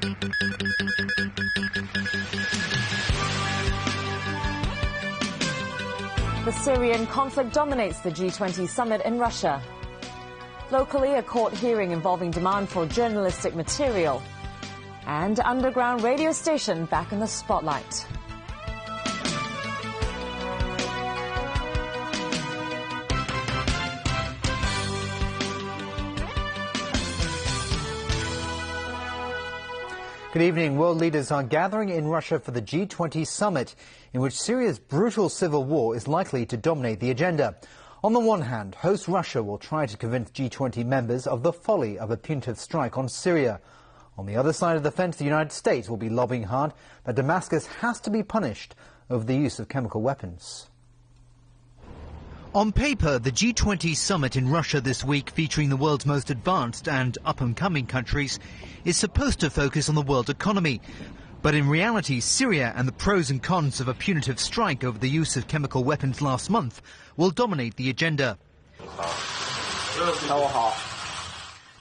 The Syrian conflict dominates the G20 summit in Russia. Locally, a court hearing involving demand for journalistic material. And underground radio station back in the spotlight. Good evening. World leaders are gathering in Russia for the G20 summit, in which Syria's brutal civil war is likely to dominate the agenda. On the one hand, host Russia will try to convince G20 members of the folly of a punitive strike on Syria. On the other side of the fence, the United States will be lobbying hard that Damascus has to be punished over the use of chemical weapons. On paper, the G20 summit in Russia this week, featuring the world's most advanced and up-and-coming countries, is supposed to focus on the world economy. But in reality, Syria and the pros and cons of a punitive strike over the use of chemical weapons last month will dominate the agenda.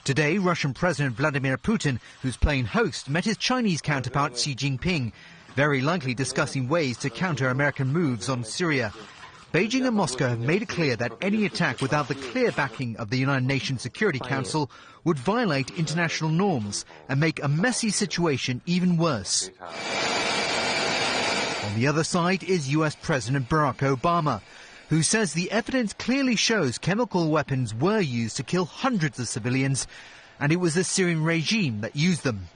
Today, Russian President Vladimir Putin, who's playing host, met his Chinese counterpart Xi Jinping, very likely discussing ways to counter American moves on Syria. Beijing and Moscow have made it clear that any attack without the clear backing of the United Nations Security Council would violate international norms and make a messy situation even worse. On the other side is US President Barack Obama, who says the evidence clearly shows chemical weapons were used to kill hundreds of civilians, and it was the Syrian regime that used them.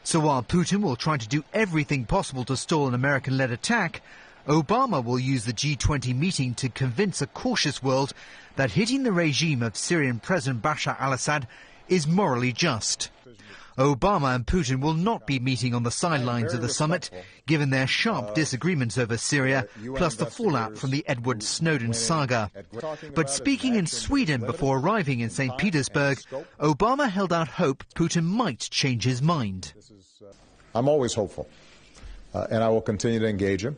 So while Putin will try to do everything possible to stall an American-led attack, Obama will use the G20 meeting to convince a cautious world that hitting the regime of Syrian President Bashar al-Assad is morally just. Obama and Putin will not be meeting on the sidelines of the summit, given their sharp disagreements over Syria, plus the fallout from the Edward Snowden saga. But speaking in Sweden before arriving in St. Petersburg, Obama held out hope Putin might change his mind. I'm always hopeful, and I will continue to engage him.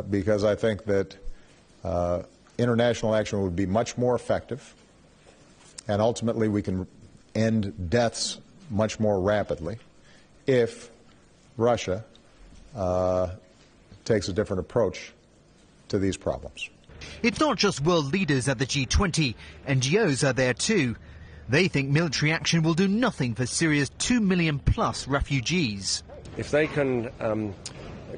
Because I think that international action would be much more effective, and ultimately we can end deaths much more rapidly if Russia takes a different approach to these problems. It's not just world leaders at the G20. NGOs are there too. They think military action will do nothing for Syria's 2 million plus refugees. If they can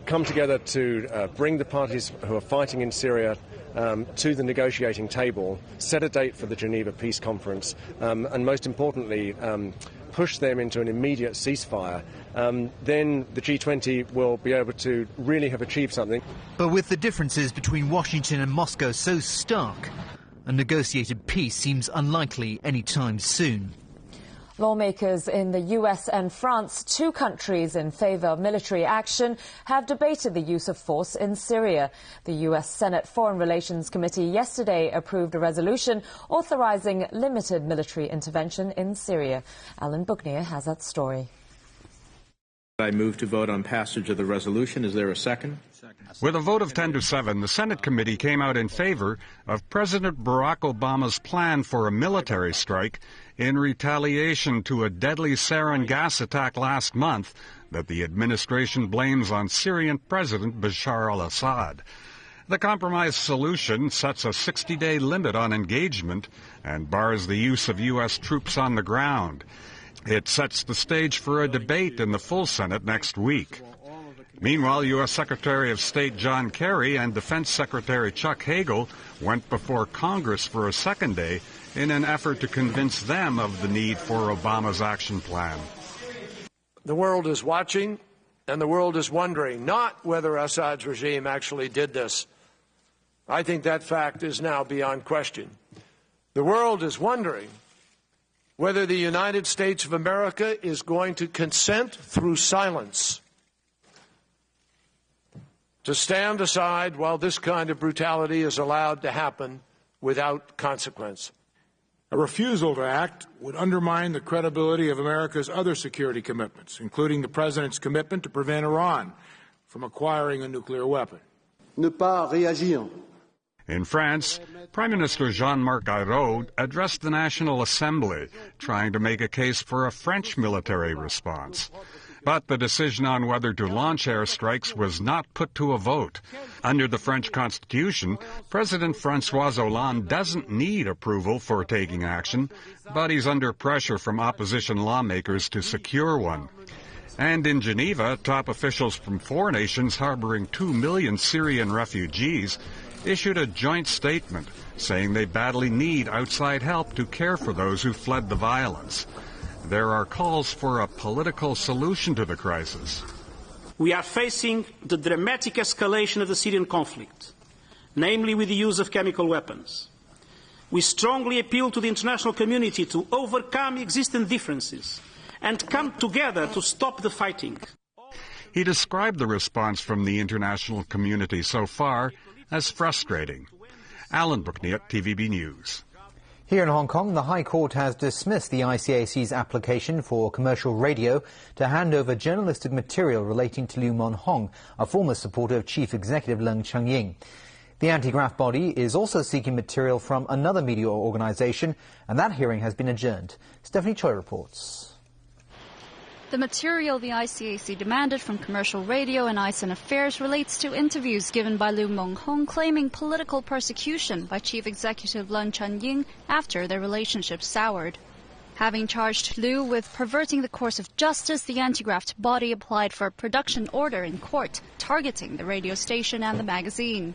come together to bring the parties who are fighting in Syria to the negotiating table, set a date for the Geneva Peace Conference, and most importantly, push them into an immediate ceasefire, then the G20 will be able to really have achieved something. But with the differences between Washington and Moscow so stark, a negotiated peace seems unlikely anytime soon. Lawmakers in the US and France, two countries in favor of military action, have debated the use of force in Syria. The US Senate Foreign Relations Committee yesterday approved a resolution authorizing limited military intervention in Syria. Alan Bookneer has that story. I move to vote on passage of the resolution. Is there a second? With a vote of 10-7, the Senate committee came out in favor of President Barack Obama's plan for a military strike in retaliation to a deadly sarin gas attack last month that the administration blames on Syrian President Bashar al-Assad. The compromise solution sets a 60-day limit on engagement and bars the use of U.S. troops on the ground. It sets the stage for a debate in the full Senate next week. Meanwhile, U.S. Secretary of State John Kerry and Defense Secretary Chuck Hagel went before Congress for a second day in an effort to convince them of the need for Obama's action plan. The world is watching, and the world is wondering not whether Assad's regime actually did this. I think that fact is now beyond question. The world is wondering whether the United States of America is going to consent through silence to stand aside while this kind of brutality is allowed to happen without consequence. A refusal to act would undermine the credibility of America's other security commitments, including the President's commitment to prevent Iran from acquiring a nuclear weapon. Ne pas réagir. In France, Prime Minister Jean-Marc Ayrault addressed the National Assembly, trying to make a case for a French military response. But the decision on whether to launch airstrikes was not put to a vote. Under the French Constitution, President François Hollande doesn't need approval for taking action, but he's under pressure from opposition lawmakers to secure one. And in Geneva, top officials from 4 nations harboring 2 million Syrian refugees issued a joint statement saying they badly need outside help to care for those who fled the violence. There are calls for a political solution to the crisis. We are facing the dramatic escalation of the Syrian conflict, namely with the use of chemical weapons. We strongly appeal to the international community to overcome existing differences and come together to stop the fighting. He described the response from the international community so far as frustrating. Alan Brookniak, TVB News. Here in Hong Kong, the High Court has dismissed the ICAC's application for commercial radio to hand over journalistic material relating to Liu Meng Hong, a former supporter of Chief Executive Leung Chun-ying. The anti-graft body is also seeking material from another media organisation, and that hearing has been adjourned. Stephanie Choi reports. The material the ICAC demanded from commercial radio and Eyes on Affairs relates to interviews given by Liu Meng Hong claiming political persecution by Chief Executive Leung Chun-ying after their relationship soured. Having charged Liu with perverting the course of justice, the anti-graft body applied for a production order in court, targeting the radio station and the magazine.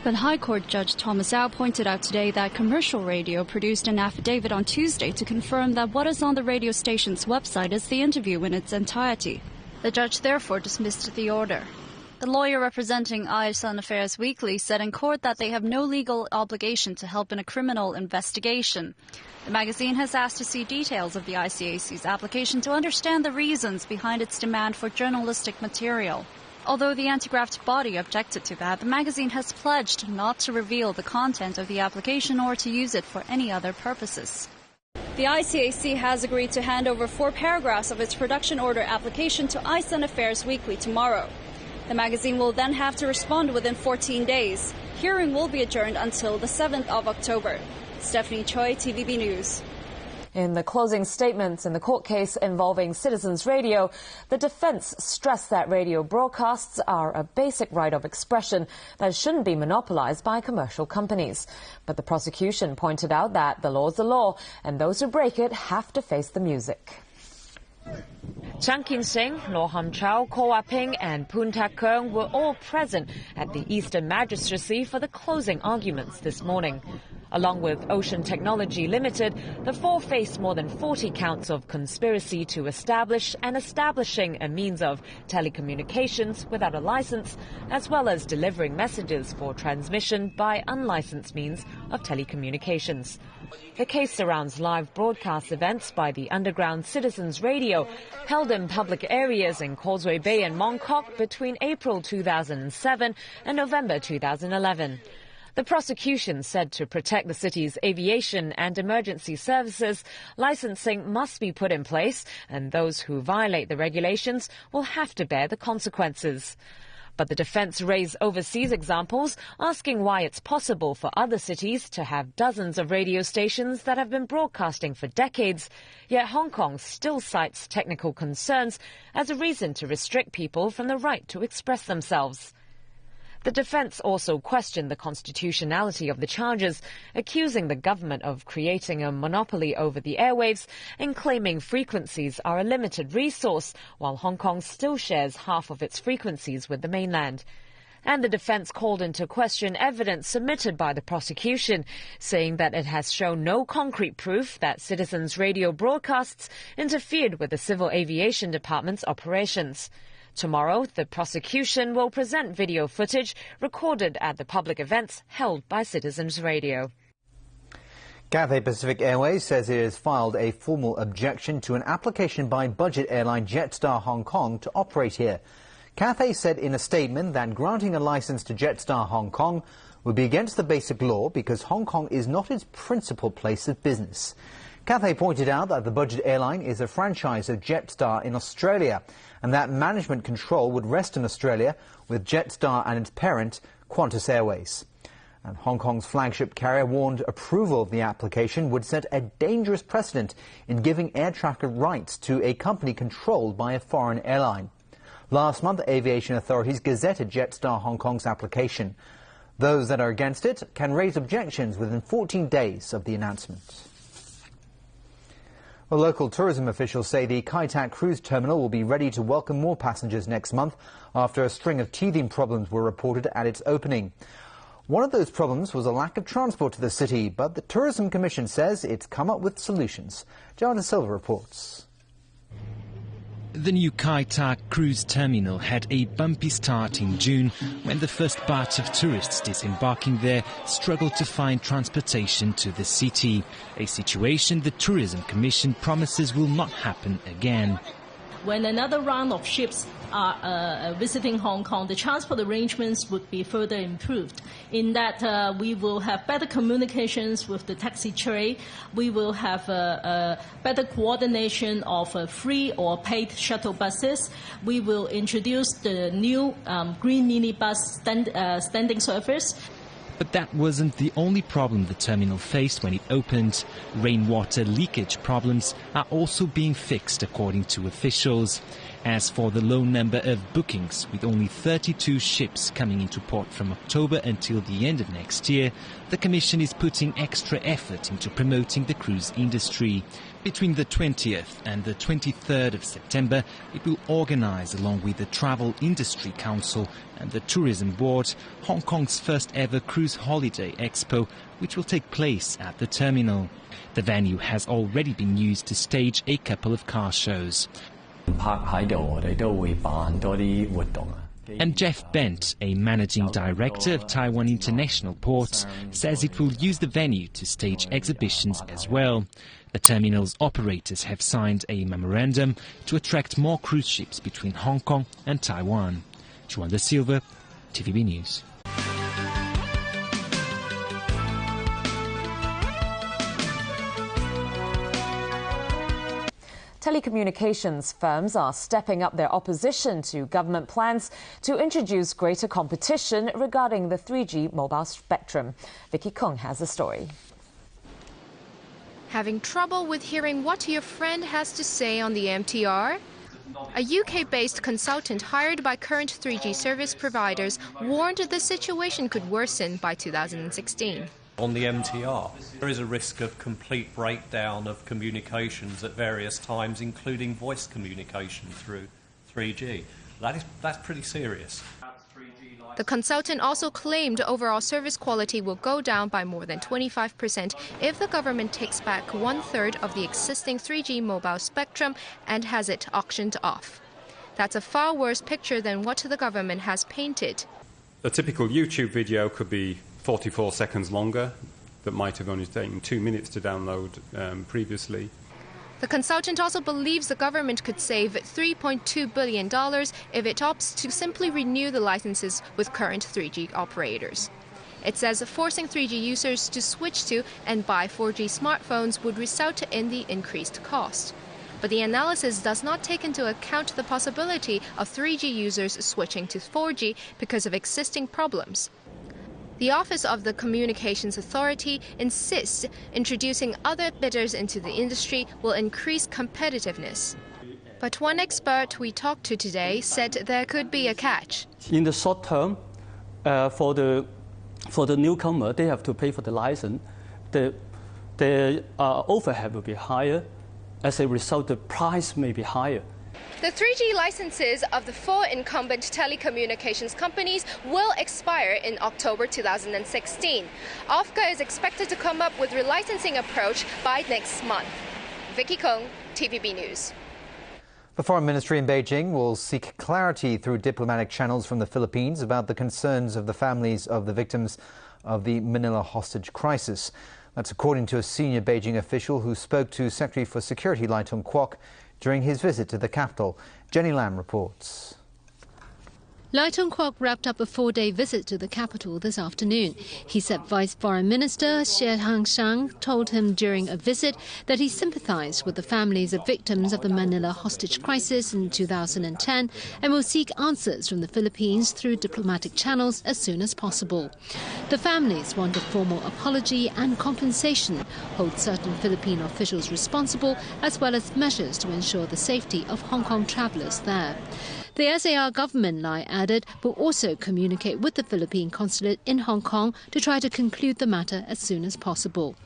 But High Court Judge Thomas Au pointed out today that commercial radio produced an affidavit on Tuesday to confirm that what is on the radio station's website is the interview in its entirety. The judge therefore dismissed the order. The lawyer representing Eyes on Affairs Weekly said in court that they have no legal obligation to help in a criminal investigation. The magazine has asked to see details of the ICAC's application to understand the reasons behind its demand for journalistic material. Although the anti-graft body objected to that, the magazine has pledged not to reveal the content of the application or to use it for any other purposes. The ICAC has agreed to hand over 4 paragraphs of its production order application to Eyes on Affairs Weekly tomorrow. The magazine will then have to respond within 14 days. Hearing will be adjourned until the 7th of October. Stephanie Choi, TVB News. In the closing statements in the court case involving Citizens Radio, the defence stressed that radio broadcasts are a basic right of expression that shouldn't be monopolised by commercial companies. But the prosecution pointed out that the law's the law, and those who break it have to face the music. Chan Kin-sing, Law Ham Chow, Ko Wah-ping and Poon Tak-keung were all present at the Eastern Magistracy for the closing arguments this morning. Along with Ocean Technology Limited, the 4 faced more than 40 counts of conspiracy to establish and establishing a means of telecommunications without a license, as well as delivering messages for transmission by unlicensed means of telecommunications. The case surrounds live broadcast events by the underground Citizens Radio, held in public areas in Causeway Bay and Mong Kok between April 2007 and November 2011. The prosecution said to protect the city's aviation and emergency services, licensing must be put in place, and those who violate the regulations will have to bear the consequences. But the defence raised overseas examples, asking why it's possible for other cities to have dozens of radio stations that have been broadcasting for decades, yet Hong Kong still cites technical concerns as a reason to restrict people from the right to express themselves. The defence also questioned the constitutionality of the charges, accusing the government of creating a monopoly over the airwaves and claiming frequencies are a limited resource, while Hong Kong still shares half of its frequencies with the mainland. And the defence called into question evidence submitted by the prosecution, saying that it has shown no concrete proof that Citizens Radio broadcasts interfered with the Civil Aviation Department's operations. Tomorrow, the prosecution will present video footage recorded at the public events held by Citizens Radio. Cathay Pacific Airways says it has filed a formal objection to an application by budget airline Jetstar Hong Kong to operate here. Cathay said in a statement that granting a license to Jetstar Hong Kong would be against the basic law because Hong Kong is not its principal place of business. Cathay pointed out that the budget airline is a franchise of Jetstar in Australia and that management control would rest in Australia with Jetstar and its parent, Qantas Airways. And Hong Kong's flagship carrier warned approval of the application would set a dangerous precedent in giving air traffic rights to a company controlled by a foreign airline. Last month, aviation authorities gazetted Jetstar Hong Kong's application. Those that are against it can raise objections within 14 days of the announcement. Well, local tourism officials say the Kai Tak cruise terminal will be ready to welcome more passengers next month after a string of teething problems were reported at its opening. One of those problems was a lack of transport to the city, but the Tourism Commission says it's come up with solutions. Jonathan Silva reports. The new Kai Tak cruise terminal had a bumpy start in June when the first batch of tourists disembarking there struggled to find transportation to the city, a situation the Tourism Commission promises will not happen again. When another round of ships are visiting Hong Kong, the transport arrangements would be further improved in that we will have better communications with the taxi trade. We will have better coordination of free or paid shuttle buses. We will introduce the new green minibus standing service. But that wasn't the only problem the terminal faced when it opened. Rainwater leakage problems are also being fixed, according to officials. As for the low number of bookings, with only 32 ships coming into port from October until the end of next year, the Commission is putting extra effort into promoting the cruise industry. Between the 20th and the 23rd of September, it will organize, along with the Travel Industry Council and the Tourism Board, Hong Kong's first ever cruise holiday expo, which will take place at the terminal. The venue has already been used to stage a couple of car shows. And Jeff Bent, a managing director of Taiwan International Ports, says it will use the venue to stage exhibitions as well. The terminal's operators have signed a memorandum to attract more cruise ships between Hong Kong and Taiwan. Juan da Silva, TVB News. Telecommunications firms are stepping up their opposition to government plans to introduce greater competition regarding the 3G mobile spectrum. Vicky Kung has the story. Having trouble with hearing what your friend has to say on the MTR? A UK-based consultant hired by current 3G service providers warned the situation could worsen by 2016. On the MTR, there is a risk of complete breakdown of communications at various times, including voice communication through 3G. That's pretty serious. The consultant also claimed overall service quality will go down by more than 25% if the government takes back 1/3 of the existing 3G mobile spectrum and has it auctioned off. That's a far worse picture than what the government has painted. A typical YouTube video could be 44 seconds longer. That might have only taken 2 minutes to download previously. The consultant also believes the government could save $3.2 billion if it opts to simply renew the licenses with current 3G operators. It says forcing 3G users to switch to and buy 4G smartphones would result in the increased cost. But the analysis does not take into account the possibility of 3G users switching to 4G because of existing problems. The Office of the Communications Authority insists introducing other bidders into the industry will increase competitiveness. But one expert we talked to today said there could be a catch. In the short term, for the newcomer, they have to pay for the license. The overhead will be higher. As a result, the price may be higher. The 3G licenses of the 4 incumbent telecommunications companies will expire in October 2016. Ofca is expected to come up with a relicensing approach by next month. Vicky Kung, TVB News. The Foreign Ministry in Beijing will seek clarity through diplomatic channels from the Philippines about the concerns of the families of the victims of the Manila hostage crisis. That's according to a senior Beijing official who spoke to Secretary for Security Lai Tung-kwok during his visit to the capital. Jenny Lam reports. Lai Tung-kwok wrapped up a 4-day visit to the capital this afternoon. He said Vice Foreign Minister Xie Hangshang told him during a visit that he sympathized with the families of victims of the Manila hostage crisis in 2010 and will seek answers from the Philippines through diplomatic channels as soon as possible. The families want a formal apology and compensation, hold certain Philippine officials responsible, as well as measures to ensure the safety of Hong Kong travellers there. The SAR government, Lai added, will also communicate with the Philippine consulate in Hong Kong to try to conclude the matter as soon as possible.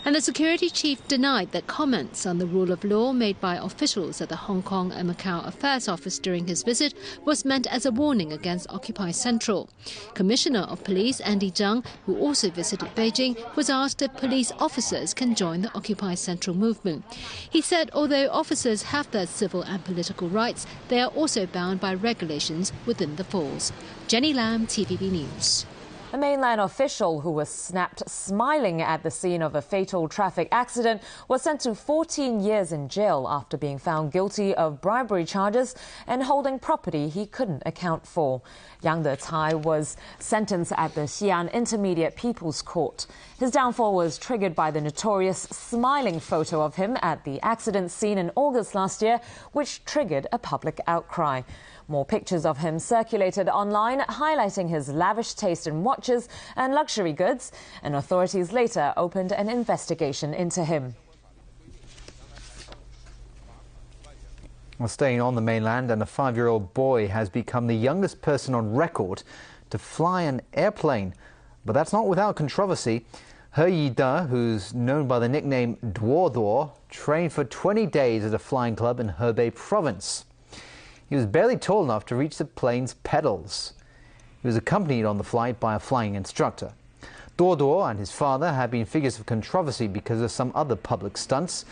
And the security chief denied that comments on the rule of law made by officials at the Hong Kong and Macau Affairs Office during his visit was meant as a warning against Occupy Central. Commissioner of Police Andy Zhang, who also visited Beijing, was asked if police officers can join the Occupy Central movement. He said although officers have their civil and political rights, they are also bound by regulations within the force. Jenny Lam, TVB News. A mainland official who was snapped smiling at the scene of a fatal traffic accident was sent to 14 years in jail after being found guilty of bribery charges and holding property he couldn't account for. Yang De-tai was sentenced at the Xi'an Intermediate People's Court. His downfall was triggered by the notorious smiling photo of him at the accident scene in August last year, which triggered a public outcry. More pictures of him circulated online, highlighting his lavish taste in watches and luxury goods, and authorities later opened an investigation into him. Well, staying on the mainland, and a 5-year-old boy has become the youngest person on record to fly an airplane. But that's not without controversy. He Yi-de, who's known by the nickname Duo Duo, trained for 20 days at a flying club in Hebei province. He was barely tall enough to reach the plane's pedals. He was accompanied on the flight by a flying instructor. Duo Duo and his father have been figures of controversy because of some other public stunts.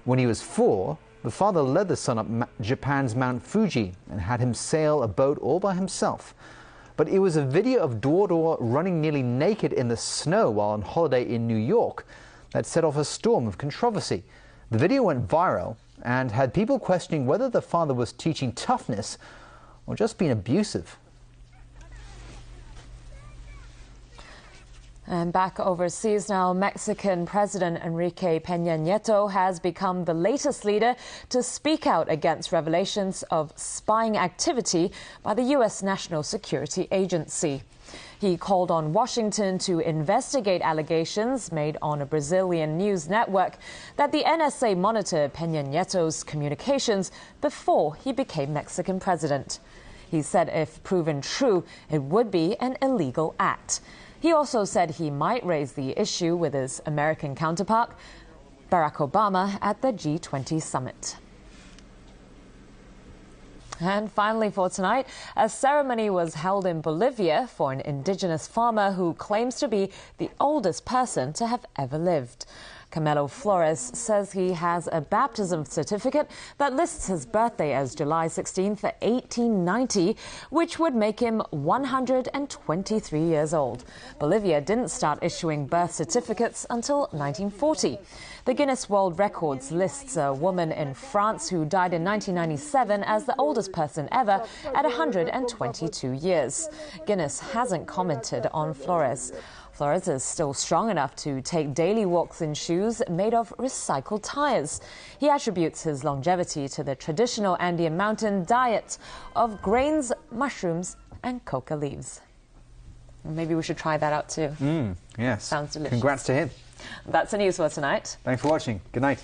When he was 4, the father led the son up Japan's Mount Fuji and had him sail a boat all by himself. But it was a video of Duo Duo running nearly naked in the snow while on holiday in New York that set off a storm of controversy. The video went viral and had people questioning whether the father was teaching toughness or just being abusive. And back overseas now, Mexican President Enrique Peña Nieto has become the latest leader to speak out against revelations of spying activity by the U.S. National Security Agency. He called on Washington to investigate allegations made on a Brazilian news network that the NSA monitored Peña Nieto's communications before he became Mexican president. He said if proven true, it would be an illegal act. He also said he might raise the issue with his American counterpart, Barack Obama, at the G20 summit. And finally for tonight, a ceremony was held in Bolivia for an indigenous farmer who claims to be the oldest person to have ever lived. Camilo Flores says he has a baptism certificate that lists his birthday as July 16th, 1890, which would make him 123 years old. Bolivia didn't start issuing birth certificates until 1940. The Guinness World Records lists a woman in France who died in 1997 as the oldest person ever at 122 years. Guinness hasn't commented on Flores. Flores is still strong enough to take daily walks in shoes made of recycled tires. He attributes his longevity to the traditional Andean mountain diet of grains, mushrooms, and coca leaves. Maybe we should try that out too. Yes. Sounds delicious. Congrats to him. That's the news for tonight. Thanks for watching. Good night.